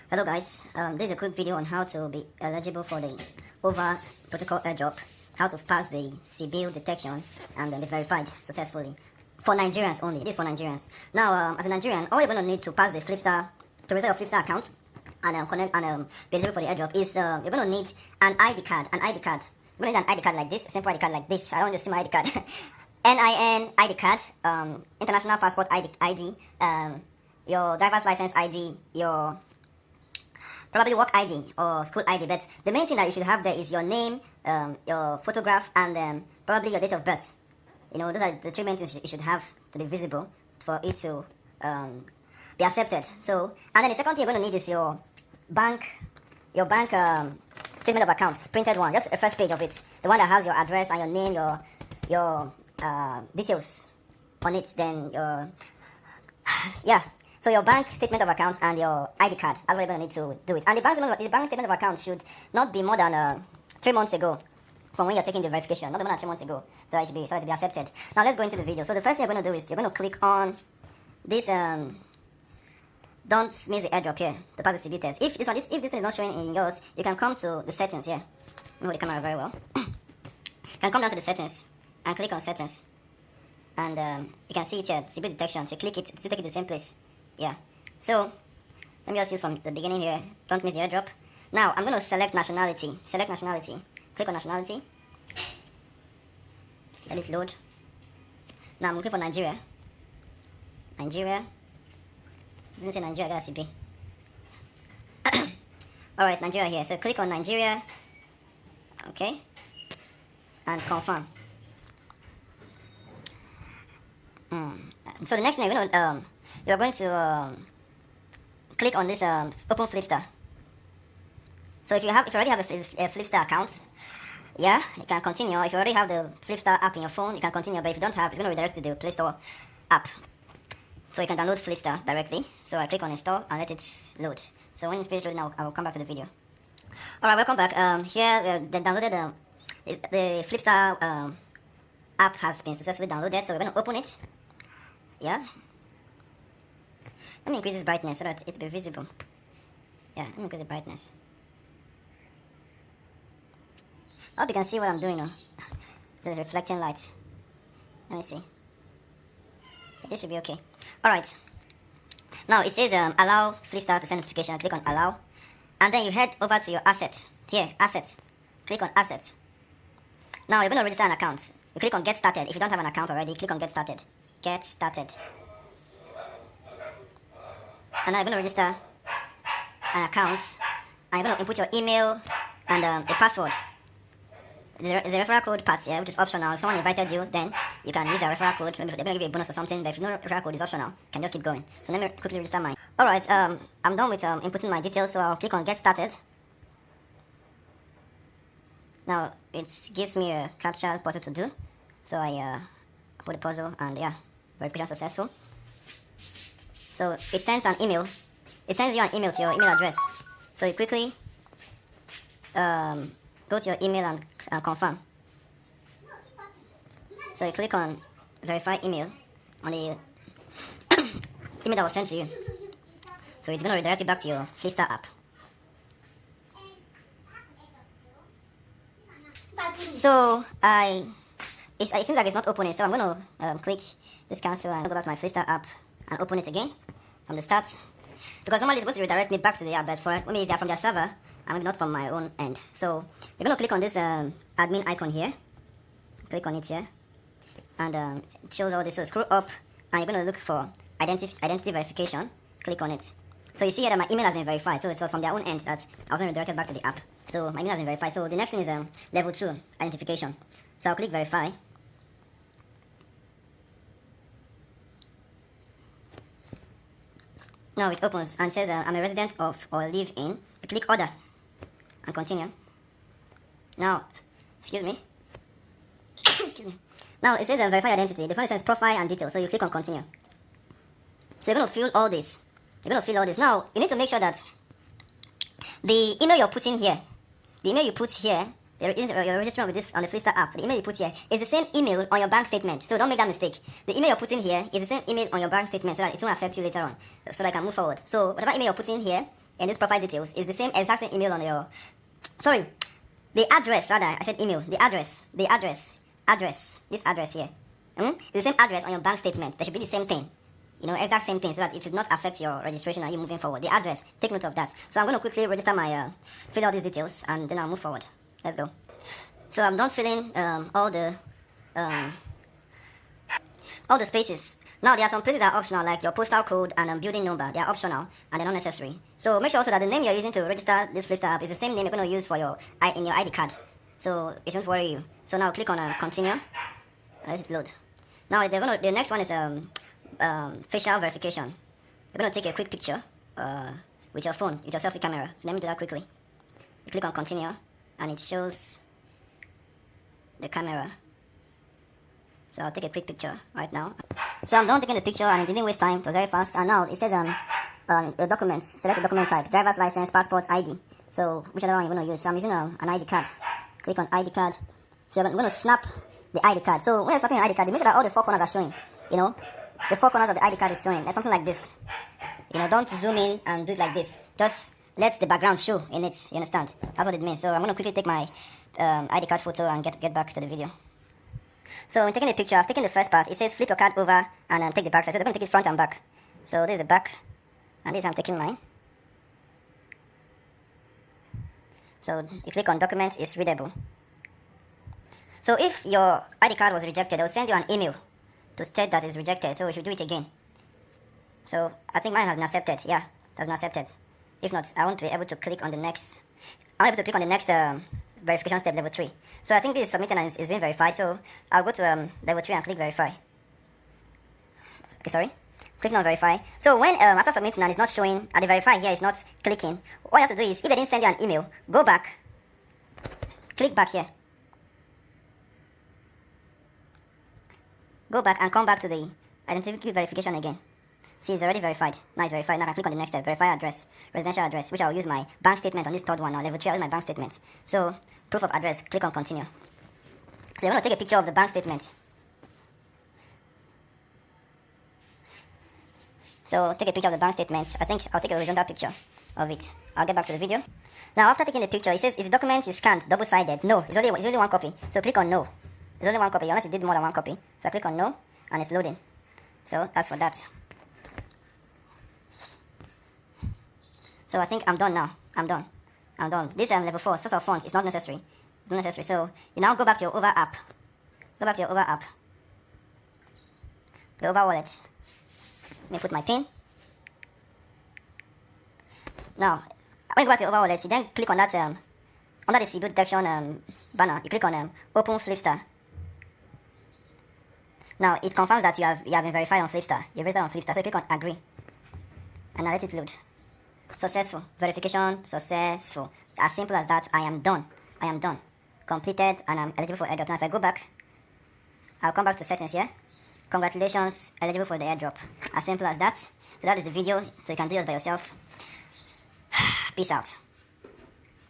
Hello guys, this is a quick video on how to be eligible for the Overprotocol airdrop, how to pass the Sybil detection and be verified successfully. For Nigerians only, it is for Nigerians. Now, as a Nigerian, all you're going to need to pass the Flipstar, to reset your Flipstar account and connect and be eligible for the airdrop is you're going to need an ID card, You're going to need an ID card like this, a simple ID card like this. I don't just see my ID card. NIN ID card, international passport ID, your driver's license ID, your probably work ID or school ID, but the main thing that you should have there is your name, your photograph, and probably your date of birth. You know, those are the three main things you should have to be visible for it to be accepted. So, and then the second thing you're going to need is your bank statement of accounts, printed one, just the first page of it, the one that has your address and your name, your details on it. Then your So your bank statement of accounts and your ID card, that's what you're going to need to do it. And the bank statement of accounts should not be more than 3 months ago from when you're taking the verification, not more than 3 months ago, so it to be accepted. Now let's go into the video. So the first thing you're going to do is you're going to click on this, don't miss the airdrop here to pass the CB test. If this thing is not showing in yours, you can come to the settings here. Move the camera very well. You can come down to the settings and click on settings. And you can see it here, CB detection. So you click it, to take it to the same place. Yeah, so let me just use from the beginning here. Don't miss the airdrop. Now I'm going to select nationality. Click on nationality. Let it load. Now I'm looking for Nigeria. I'm going to say Nigeria, I got CB. Alright, Nigeria here. So click on Nigeria. Okay. And confirm. So the next thing you're going to click on this open Flipstar. So if you already have a Flipstar account, yeah, you can continue. If you already have the Flipstar app in your phone, you can continue. But if you don't have, it's going to redirect to the Play Store app. So you can download Flipstar directly. So I click on install and let it load. So when it's finished loading, I will come back to the video. Alright, welcome back. Here they downloaded the Flipstar app has been successfully downloaded. So we're going to open it. Yeah. Let me increase this brightness so that it be visible. Yeah, let me increase the brightness. I hope you can see what I'm doing now. It's reflecting light. Let me see. This should be okay. Alright. Now it says allow Flipstar to send notification. Click on allow. And then you head over to your assets. Here, assets. Click on assets. Now you're going to register an account. You click on get started. If you don't have an account already, click on get started. Get started. And now you're going to register an account, and you're going to input your email and a password. There's a referral code part here, which is optional. If someone invited you, then you can use a referral code. Maybe they're going to give you a bonus or something, but if you know referral code is optional, you can just keep going. So let me quickly register mine. Alright, I'm done with inputting my details, so I'll click on get started. Now, it gives me a captcha puzzle to do. So I put the puzzle, and yeah, verification successful. So it sends an email. It sends you an email to your email address. So you quickly go to your email and confirm. So you click on verify email on the email that was sent to you. So it's going to redirect you back to your Flipstar app. So it seems like it's not opening. So I'm going to click this cancel and go back to my Flipstar app and open it again from the start, because normally it's supposed to redirect me back to the app, but for maybe they're from their server and maybe not from my own end. So you're going to click on this admin icon here, click on it here, and it shows all this. So scroll up and you're going to look for identity verification. Click on it. So you see here that my email has been verified, so it was from their own end that I wasn't redirected back to the app. So my email has been verified. So the next thing is level 2 identification. So I'll click verify. Now it opens and says I'm a resident of or live in. You click order and continue. Now, excuse me. Excuse me. Now it says verify identity. The first says profile and details. So you click on continue. So you're going to fill all this. Now you need to make sure that the email you're putting here, the email you put here, you're registering with this on the Flipstar app. The email you put here is the same email on your bank statement. So don't make that mistake. The email you're putting here is the same email on your bank statement, so that it won't affect you later on. So that I can move forward. So whatever email you're putting here in this profile details is the same exact same email on your, sorry, the address rather, I said email, the address, this address here. The same address on your bank statement. There should be the same thing. You know, exact same thing, so that it should not affect your registration and you moving forward. The address, take note of that. So I'm going to quickly register my, fill all these details, and then I'll move forward. Let's go. So I'm done filling all the spaces. Now there are some places that are optional, like your postal code and building number. They are optional and they're not necessary. So make sure also that the name you're using to register this Flipstar app is the same name you're going to use for your in your ID card. So it won't worry you. So now click on continue. Let it load. Now the next one is facial verification. You're going to take a quick picture with your phone, with your selfie camera. So let me do that quickly. You click on continue and it shows the camera. So I'll take a quick picture right now. So I'm done taking the picture and it didn't waste time. It was very fast. And now it says the documents. Select the document type: driver's license, passport, ID. So whichever one you're going to use. So I'm using an ID card. Click on ID card. So I'm going to snap the ID card. So when you're snapping an ID card, make sure that all the four corners are showing. You know, the four corners of the ID card is showing. Like something like this. You know, don't zoom in and do it like this. Just let the background show in it. You understand? That's what it means. So I'm going to quickly take my ID card photo and get back to the video. So in taking the picture, I've taken the first part. It says flip your card over and take the back side. So they're going to take it front and back. So this is the back, and this I'm taking mine. So you click on documents, it's readable. So if your ID card was rejected, they'll send you an email to state that it's rejected. So we should do it again. So I think mine has been accepted. Yeah, it has been accepted. If not, I won't be able to click on the next. I'm able to click on the next verification step, level 3. So I think this is submitted and it's been verified. So I'll go to level 3 and click verify. Okay, sorry. Clicking on verify. So when after submitting and it's not showing at the verify here, it's not clicking. What you have to do is, if they didn't send you an email, go back, click back here. Go back and come back to the identity verification again. See, it's already verified. Now it's verified. Now I can click on the next step, verify address, residential address, which I'll use my bank statement on this third one now. Level 3, I'll use my bank statement. So, proof of address, click on continue. So you're going to take a picture of the bank statement. So, take a picture of the bank statement. I think I'll take a horizontal picture of it. I'll get back to the video. Now, after taking the picture, it says, is the document you scanned double-sided? No, it's only one copy. So, click on no. It's only one copy, unless you did more than one copy. So, I click on no, and it's loading. So, that's for that. So I think I'm done now. I'm done. This level 4 source of funds is not necessary. It's not necessary. So you now go back to your Over app. Go back to your Over app. The Over wallet. Let me put my pin. Now, when you go back to your Over wallet, you then click on that under the Sybil detection banner. You click on Open Flipstar. Now it confirms that you have been verified on Flipstar. You're registered on Flipstar. So you click on Agree, and now let it load. Successful. Verification successful. As simple as that. I am done. Completed, and I'm eligible for airdrop. Now if I go back, I'll come back to settings here. Congratulations, eligible for the airdrop. As simple as that. So that is the video. So you can do this by yourself. Peace out.